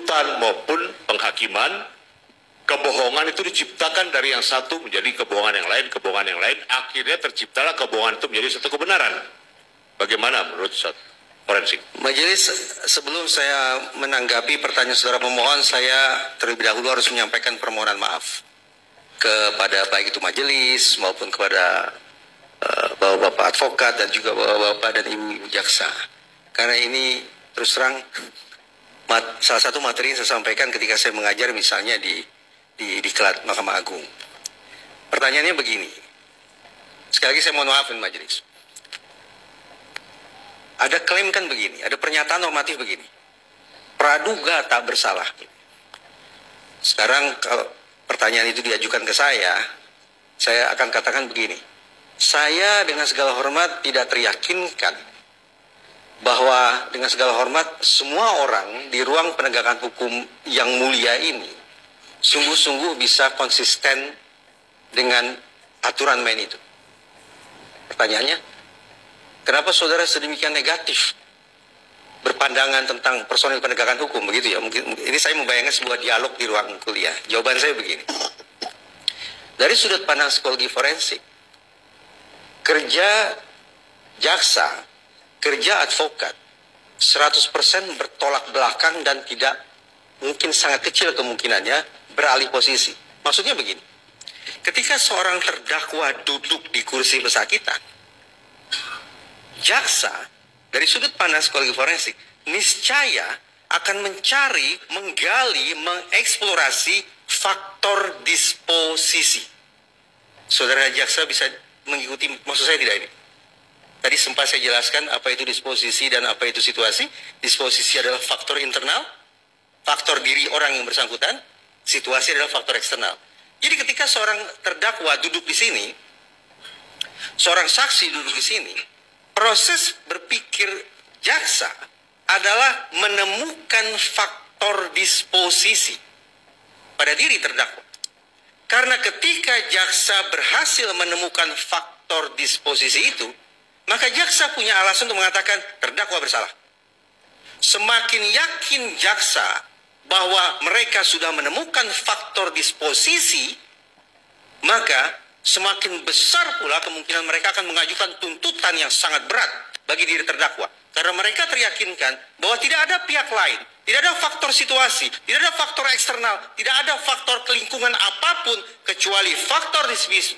penuntutan maupun penghakiman, kebohongan itu diciptakan dari yang satu menjadi kebohongan yang lain, akhirnya terciptalah kebohongan itu menjadi satu kebenaran. Bagaimana menurut forensik? Majelis, sebelum saya menanggapi pertanyaan saudara pemohon, saya terlebih dahulu harus menyampaikan permohonan maaf kepada baik itu majelis maupun kepada bapak-bapak advokat dan juga bapak-bapak dan ibu jaksa. Karena ini terus terang salah satu materi yang saya sampaikan ketika saya mengajar misalnya di Diklat Mahkamah Agung. Pertanyaannya begini. Sekali lagi saya mohon maaf majelis. Ada klaim kan begini, ada pernyataan normatif begini. Praduga tak bersalah. Sekarang kalau pertanyaan itu diajukan ke saya akan katakan begini. Saya dengan segala hormat tidak teryakinkan bahwa dengan segala hormat semua orang di ruang penegakan hukum yang mulia ini sungguh-sungguh bisa konsisten dengan aturan main itu. Pertanyaannya, kenapa saudara sedemikian negatif berpandangan tentang personil penegakan hukum begitu ya? Mungkin ini saya membayangkan sebuah dialog di ruang kuliah. Jawaban saya begini. Dari sudut pandang psikologi forensik, kerja jaksa, kerja advokat 100% bertolak belakang dan tidak mungkin sangat kecil kemungkinannya beralih posisi. Maksudnya begini. Ketika seorang terdakwa duduk di kursi pesakitan, jaksa dari sudut pandang psikologi forensik niscaya akan mencari, menggali, mengeksplorasi faktor disposisi. Saudara jaksa bisa mengikuti maksud saya tidak ini? Tadi sempat saya jelaskan apa itu disposisi dan apa itu situasi. Disposisi adalah faktor internal, faktor diri orang yang bersangkutan, situasi adalah faktor eksternal. Jadi ketika seorang terdakwa duduk di sini, seorang saksi duduk di sini, proses berpikir jaksa adalah menemukan faktor disposisi pada diri terdakwa. Karena ketika jaksa berhasil menemukan faktor disposisi itu, maka jaksa punya alasan untuk mengatakan terdakwa bersalah. Semakin yakin jaksa bahwa mereka sudah menemukan faktor disposisi, maka semakin besar pula kemungkinan mereka akan mengajukan tuntutan yang sangat berat bagi diri terdakwa. Karena mereka teryakinkan bahwa tidak ada pihak lain, tidak ada faktor situasi, tidak ada faktor eksternal, tidak ada faktor kelingkungan apapun kecuali faktor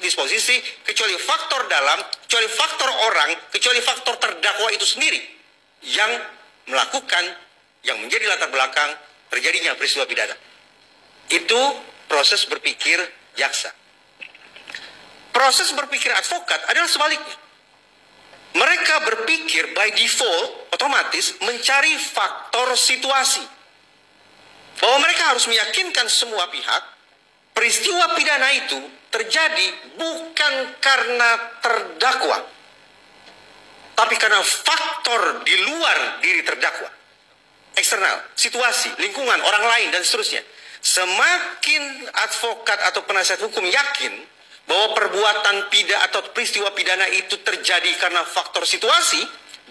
disposisi, kecuali faktor dalam, kecuali faktor orang, kecuali faktor terdakwa itu sendiri yang melakukan, yang menjadi latar belakang terjadinya peristiwa pidana. Itu proses berpikir jaksa. Proses berpikir advokat adalah sebaliknya. Mereka berpikir by default, otomatis mencari faktor situasi. Bahwa mereka harus meyakinkan semua pihak, peristiwa pidana itu terjadi bukan karena terdakwa, tapi karena faktor di luar diri terdakwa. Eksternal, situasi, lingkungan, orang lain, dan seterusnya. Semakin advokat atau penasihat hukum yakin bahwa perbuatan pidana atau peristiwa pidana itu terjadi karena faktor situasi,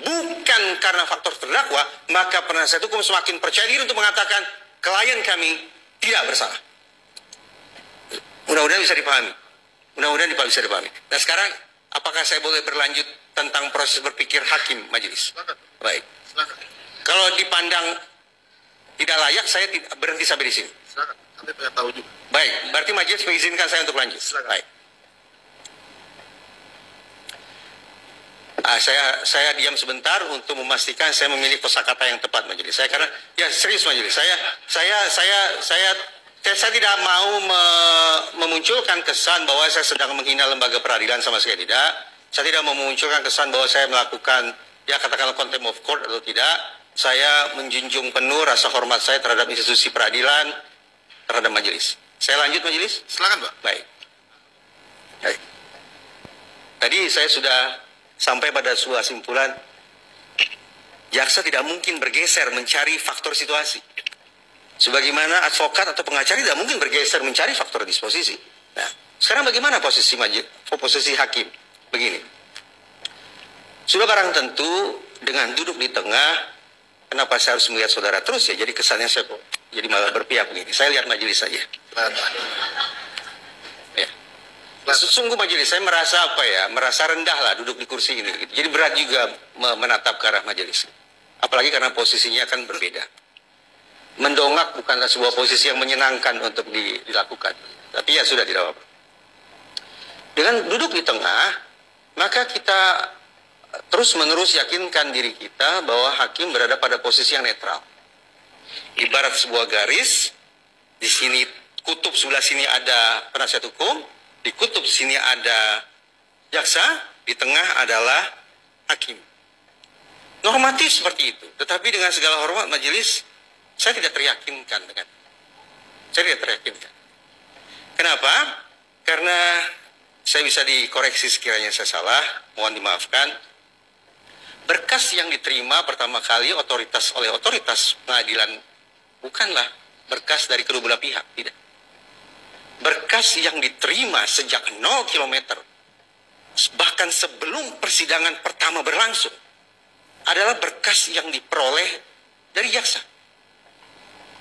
bukan karena faktor terdakwa, maka penasihat hukum semakin percaya diri untuk mengatakan klien kami tidak bersalah. Mudah-mudahan bisa dipahami. Bisa dipahami. Nah sekarang, apakah saya boleh berlanjut tentang proses berpikir hakim majelis? Baik. Kalau dipandang tidak layak, saya berhenti sampai di sini. Silakan. Kami pengen tahu juga. Baik, berarti majelis mengizinkan saya untuk lanjut. Silakan. Baik. Saya diam sebentar untuk memastikan saya memilih kosakata yang tepat majelis. Saya karena ya serius majelis. Saya tidak mau memunculkan kesan bahwa saya sedang menghina lembaga peradilan, sama sekali tidak. Saya tidak mau memunculkan kesan bahwa saya melakukan ya katakanlah contempt of court atau tidak. Saya menjunjung penuh rasa hormat saya terhadap institusi peradilan, terhadap majelis. Saya lanjut majelis? Silakan, Pak. Baik. Tadi saya sudah sampai pada sebuah simpulan, jaksa tidak mungkin bergeser mencari faktor situasi. Sebagaimana advokat atau pengacara tidak mungkin bergeser mencari faktor disposisi. Nah, sekarang bagaimana posisi hakim? Begini. Sudah barang tentu dengan duduk di tengah, kenapa saya harus melihat saudara terus ya? Jadi kesannya saya kok jadi malah berpihak begini. Saya lihat majelis saja. Ya. Sesungguh majelis saya merasa merasa rendah lah duduk di kursi ini. Jadi berat juga menatap ke arah majelis. Apalagi karena posisinya kan berbeda. Mendongak bukanlah sebuah posisi yang menyenangkan untuk dilakukan. Tapi ya sudah, tidak apa-apa. Dengan duduk di tengah, maka kita terus-menerus yakinkan diri kita bahwa hakim berada pada posisi yang netral. Ibarat sebuah garis, di sini kutub sebelah sini ada penasihat hukum, di kutub sini ada jaksa, di tengah adalah hakim. Normatif seperti itu. Tetapi dengan segala hormat majelis, saya tidak teryakinkan dengan. Saya tidak teryakinkan. Kenapa? Karena saya bisa dikoreksi sekiranya saya salah, mohon dimaafkan. Berkas yang diterima pertama kali oleh otoritas pengadilan bukanlah berkas dari kedua belah pihak, tidak. Berkas yang diterima sejak 0 kilometer, bahkan sebelum persidangan pertama berlangsung, adalah berkas yang diperoleh dari jaksa.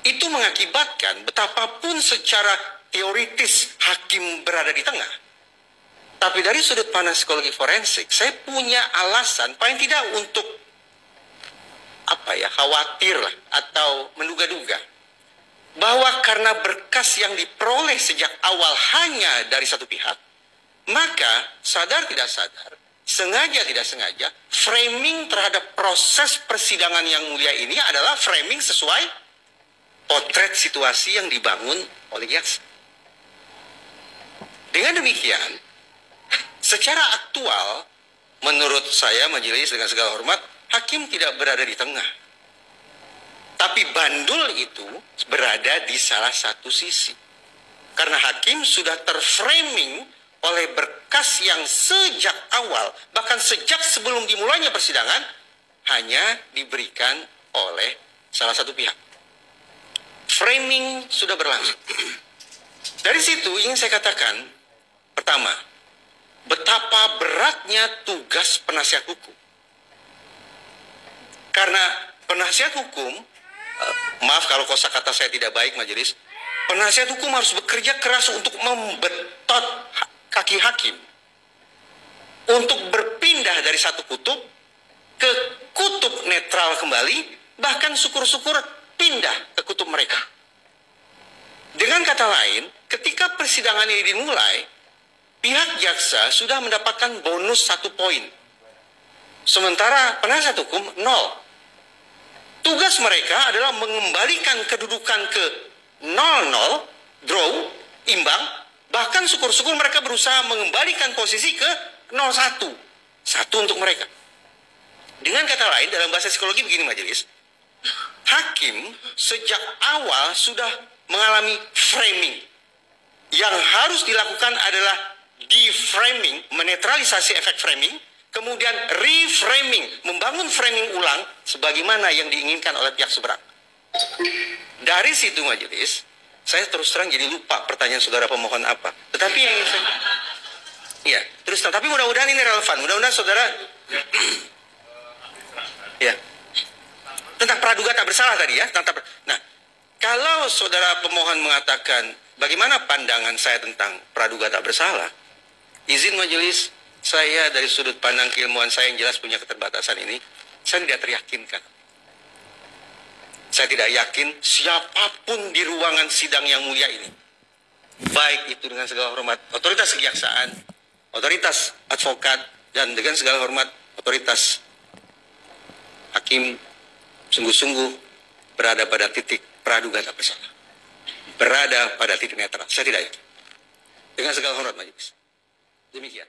Itu mengakibatkan betapapun secara teoritis hakim berada di tengah, tapi dari sudut pandang psikologi forensik, saya punya alasan paling tidak untuk khawatir lah atau menduga-duga bahwa karena berkas yang diperoleh sejak awal hanya dari satu pihak, maka sadar tidak sadar, sengaja tidak sengaja, framing terhadap proses persidangan yang mulia ini adalah framing sesuai potret situasi yang dibangun oleh jaksa. Dengan demikian, secara aktual, menurut saya majelis dengan segala hormat, hakim tidak berada di tengah. Tapi bandul itu berada di salah satu sisi. Karena hakim sudah terframing oleh berkas yang sejak awal, bahkan sejak sebelum dimulainya persidangan, hanya diberikan oleh salah satu pihak. Framing sudah berlangsung. Dari situ ingin saya katakan, pertama, betapa beratnya tugas penasihat hukum. Karena penasihat hukum, maaf kalau kosakata saya tidak baik majelis, penasihat hukum harus bekerja keras untuk membetot kaki hakim untuk berpindah dari satu kutub ke kutub netral kembali, bahkan syukur-syukur pindah ke kutub mereka. Dengan kata lain, ketika persidangan ini dimulai, pihak jaksa sudah mendapatkan bonus 1 poin. Sementara penasihat hukum 0. Tugas mereka adalah mengembalikan kedudukan ke 0-0, draw, imbang, bahkan syukur-syukur mereka berusaha mengembalikan posisi ke 0-1. 1 untuk mereka. Dengan kata lain, dalam bahasa psikologi begini majelis, hakim sejak awal sudah mengalami framing. Yang harus dilakukan adalah deframing, menetralisasi efek framing, kemudian reframing, membangun framing ulang sebagaimana yang diinginkan oleh pihak seberang. Dari situ majelis, saya terus terang jadi lupa pertanyaan saudara pemohon apa. Tetapi yang saya, ya terus terang. Tapi mudah-mudahan ini relevan. Mudah-mudahan saudara, ya tentang praduga tak bersalah tadi ya. Nah, kalau saudara pemohon mengatakan bagaimana pandangan saya tentang praduga tak bersalah, izin majelis, saya dari sudut pandang keilmuan saya yang jelas punya keterbatasan ini, saya tidak teryakinkan. Saya tidak yakin siapapun di ruangan sidang yang mulia ini, baik itu dengan segala hormat otoritas kejaksaan, otoritas advokat, dan dengan segala hormat otoritas hakim, sungguh-sungguh berada pada titik praduga tak bersalah, berada pada titik netral. Saya tidak yakin. Dengan segala hormat majelis. Demikian.